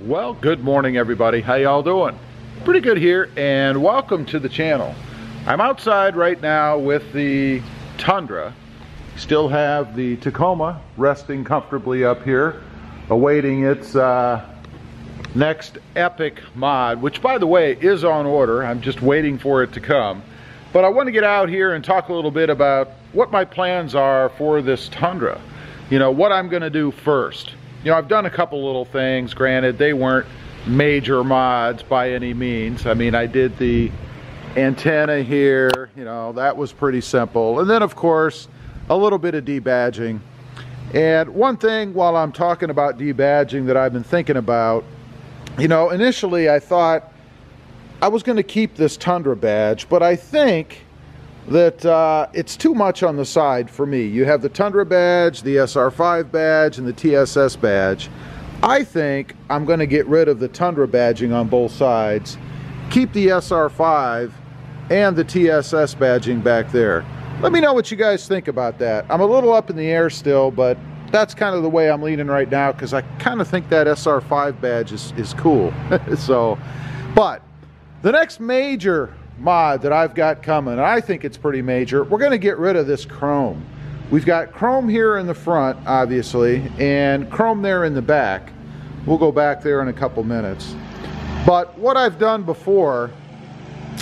Well, good morning everybody. How y'all doing? Pretty good here, and welcome to the channel. I'm outside right now with the Tundra. Still have the Tacoma resting comfortably up here, awaiting its next epic mod, which by the way is on order. I'm just waiting for it to come. But I want to get out here and talk a little bit about what my plans are for this Tundra. You know, what I'm going to do first. You know, I've done a couple little things. Granted, they weren't major mods by any means. I mean, I did the antenna here, you know, that was pretty simple. And then, of course, a little bit of debadging. And one thing while I'm talking about debadging that I've been thinking about, you know, initially I thought I was going to keep this Tundra badge, but I think that it's too much on the side for me. You have the Tundra badge, the SR5 badge, and the TSS badge. I think I'm going to get rid of the Tundra badging on both sides, keep the SR5 and the TSS badging back there. Let me know what you guys think about that. I'm a little up in the air still, but that's kind of the way I'm leaning right now, because I kind of think that SR5 badge is cool. So, but the next major mod that I've got coming, and I think it's pretty major, we're going to get rid of this chrome. We've got chrome here in the front, obviously, and chrome there in the back. We'll go back there in a couple minutes. But what I've done before,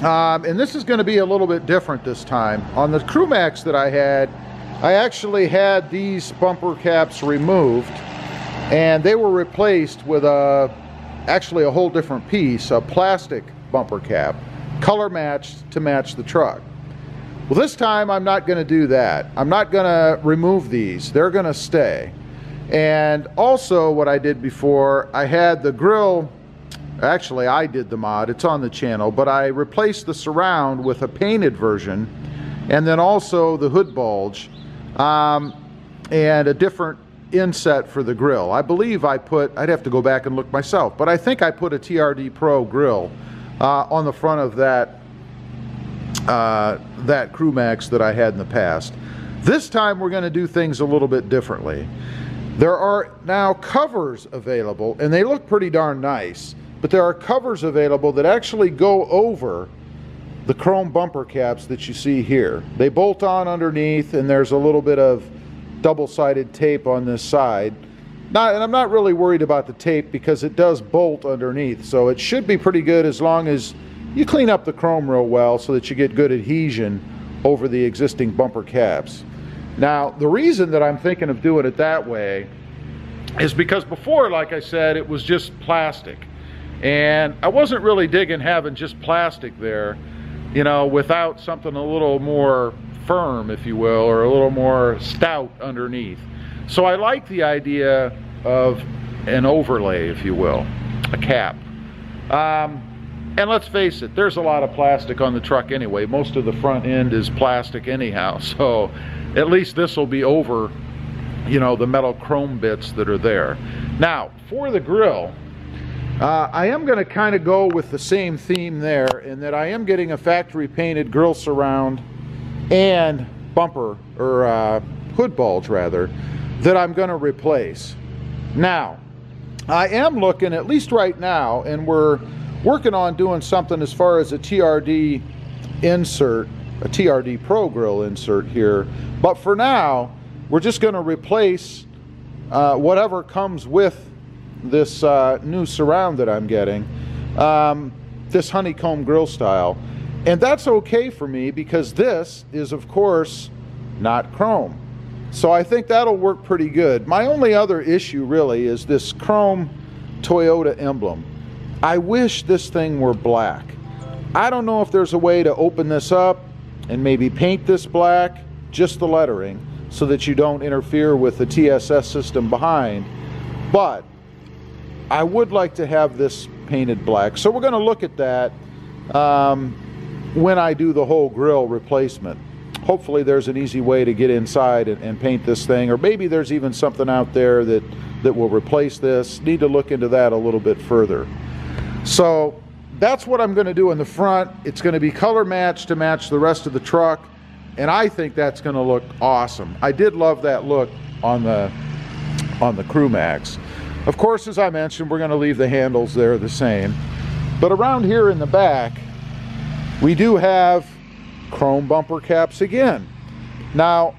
and this is going to be a little bit different this time, on the CrewMax that I had, I actually had these bumper caps removed, and they were replaced with actually a whole different piece, a plastic bumper cap, color matched to match the truck. Well, this time I'm not going to do that. I'm not going to remove these. They're going to stay. And also what I did before, I had the grill, actually I did the mod, it's on the channel, but I replaced the surround with a painted version, and then also the hood bulge, and a different inset for the grill. I believe I put, I'd have to go back and look myself, but I think I put a TRD Pro grill on the front of that CrewMax that I had in the past. This time we're going to do things a little bit differently. There are now covers available, and they look pretty darn nice, but there are covers available that actually go over the chrome bumper caps that you see here. They bolt on underneath, and there's a little bit of double-sided tape on this side. And I'm not really worried about the tape because it does bolt underneath, so it should be pretty good as long as you clean up the chrome real well so that you get good adhesion over the existing bumper caps. Now, the reason that I'm thinking of doing it that way is because before, like I said, it was just plastic. And I wasn't really digging having just plastic there, you know, without something a little more firm, if you will, or a little more stout underneath. So I like the idea of an overlay, if you will, a cap. And let's face it, there's a lot of plastic on the truck anyway. Most of the front end is plastic anyhow, so at least this will be over, you know, the metal chrome bits that are there. Now, for the grill, I am going to kind of go with the same theme there, in that I am getting a factory painted grill surround and bumper, or hood bulge rather, that I'm going to replace. Now, I am looking, at least right now, and we're working on doing something as far as a TRD insert, a TRD Pro grill insert here. But for now, we're just going to replace whatever comes with this new surround that I'm getting, this honeycomb grill style. And that's okay for me because this is, of course, not chrome. So I think that'll work pretty good. My only other issue really is this chrome Toyota emblem. I wish this thing were black. I don't know if there's a way to open this up and maybe paint this black, just the lettering, so that you don't interfere with the TSS system behind. But I would like to have this painted black. So we're going to look at that when I do the whole grill replacement. Hopefully there's an easy way to get inside and paint this thing, or maybe there's even something out there that will replace this. Need to look into that a little bit further. So that's what I'm going to do in the front. It's going to be color matched to match the rest of the truck, and I think that's going to look awesome. I did love that look on the CrewMax. Of course, as I mentioned, we're going to leave the handles there the same. But around here in the back, we do have chrome bumper caps again. Now,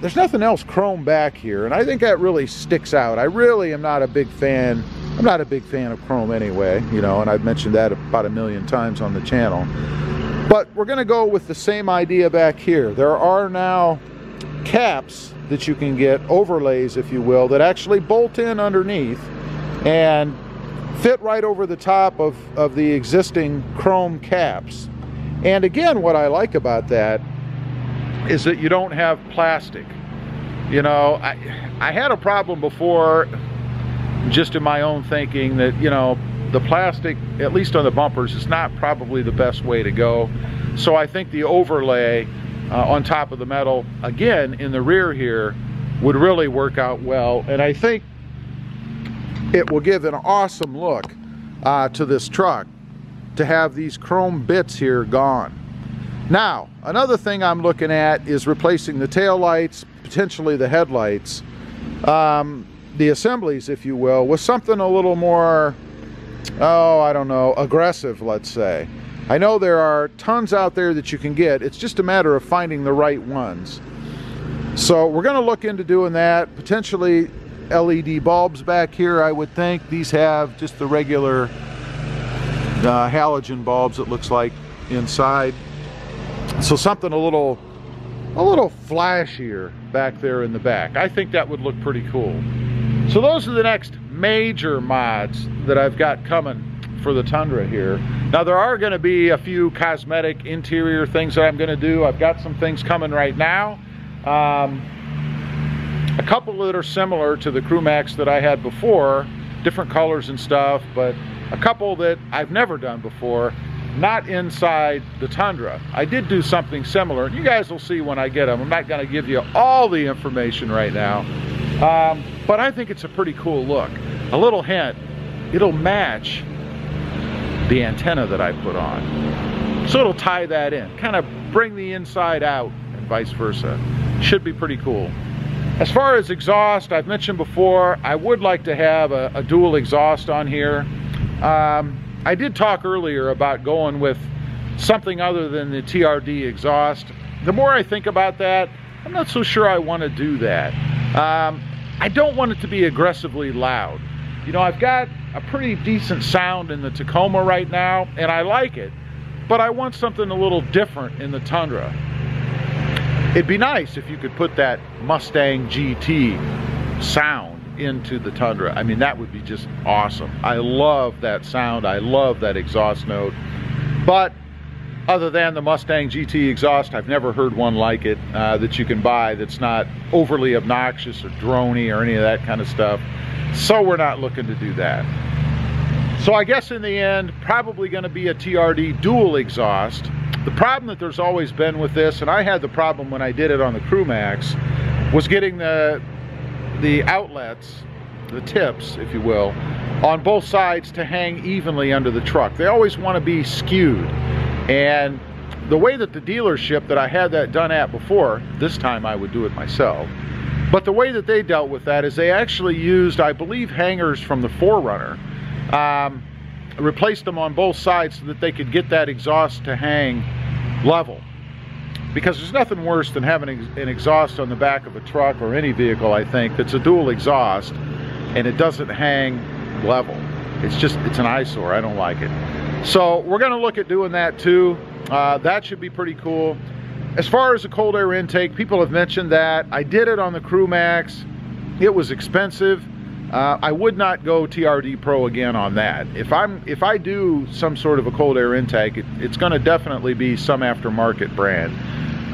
there's nothing else chrome back here, and I think that really sticks out. I really am not a big fan. I'm not a big fan of chrome anyway, you know, and I've mentioned that about 1,000,000 times on the channel. But we're going to go with the same idea back here. There are now caps that you can get, overlays if you will, that actually bolt in underneath and fit right over the top of the existing chrome caps. And again, what I like about that is that you don't have plastic. You know, I had a problem before, just in my own thinking, that, you know, the plastic, at least on the bumpers, is not probably the best way to go. So I think the overlay on top of the metal, again, in the rear here, would really work out well. And I think it will give an awesome look to this truck to have these chrome bits here gone. Now, another thing I'm looking at is replacing the tail lights, potentially the headlights, the assemblies, if you will, with something a little more, oh, I don't know, aggressive, let's say. I know there are tons out there that you can get. It's just a matter of finding the right ones. So we're going to look into doing that. Potentially LED bulbs back here, I would think. These have just the regular halogen bulbs, it looks like, inside. So something a little flashier back there in the back. I think that would look pretty cool. So those are the next major mods that I've got coming for the Tundra here. Now there are going to be a few cosmetic interior things that I'm going to do. I've got some things coming right now. A couple that are similar to the CrewMax that I had before, different colors and stuff, but a couple that I've never done before, not inside the Tundra. I did do something similar, and you guys will see when I get them. I'm not going to give you all the information right now, but I think it's a pretty cool look. A little hint, it'll match the antenna that I put on. So it'll tie that in, kind of bring the inside out and vice versa. Should be pretty cool. As far as exhaust, I've mentioned before, I would like to have a dual exhaust on here. I did talk earlier about going with something other than the TRD exhaust. The more I think about that, I'm not so sure I want to do that. I don't want it to be aggressively loud. You know, I've got a pretty decent sound in the Tacoma right now, and I like it, but I want something a little different in the Tundra. It'd be nice if you could put that Mustang GT sound into the Tundra. I mean, that would be just awesome. I love that sound. I love that exhaust note. But other than the Mustang GT exhaust, I've never heard one like it that you can buy that's not overly obnoxious or droney or any of that kind of stuff. So we're not looking to do that. So I guess in the end, probably going to be a TRD dual exhaust. The problem that there's always been with this, and I had the problem when I did it on the CrewMax, was getting the outlets, the tips, if you will, on both sides to hang evenly under the truck. They always want to be skewed. And the way that the dealership that I had that done at before, this time I would do it myself, but the way that they dealt with that is they actually used, I believe, hangers from the 4Runner, replaced them on both sides so that they could get that exhaust to hang level. Because there's nothing worse than having an exhaust on the back of a truck or any vehicle, I think, that's a dual exhaust and it doesn't hang level. It's an eyesore. I don't like it. So we're going to look at doing that too. That should be pretty cool. As far as the cold air intake, people have mentioned that. I did it on the CrewMax. It was expensive. I would not go TRD Pro again on that. If I do some sort of a cold air intake, it's going to definitely be some aftermarket brand.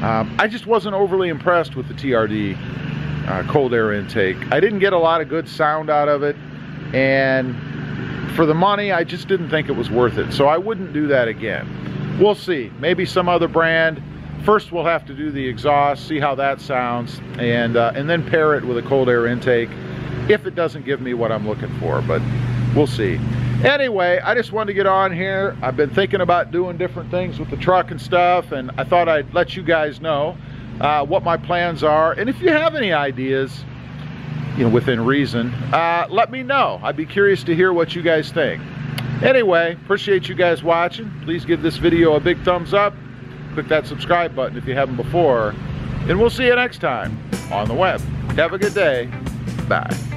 I just wasn't overly impressed with the TRD cold air intake. I didn't get a lot of good sound out of it, and for the money, I just didn't think it was worth it. So I wouldn't do that again. We'll see. Maybe some other brand. First, we'll have to do the exhaust, see how that sounds, and then pair it with a cold air intake, if it doesn't give me what I'm looking for, but we'll see. Anyway, I just wanted to get on here. I've been thinking about doing different things with the truck and stuff, and I thought I'd let you guys know what my plans are. And if you have any ideas, within reason, let me know. I'd be curious to hear what you guys think. Anyway, appreciate you guys watching. Please give this video a big thumbs up. Click that subscribe button if you haven't before. And we'll see you next time on the web. Have a good day. Bye.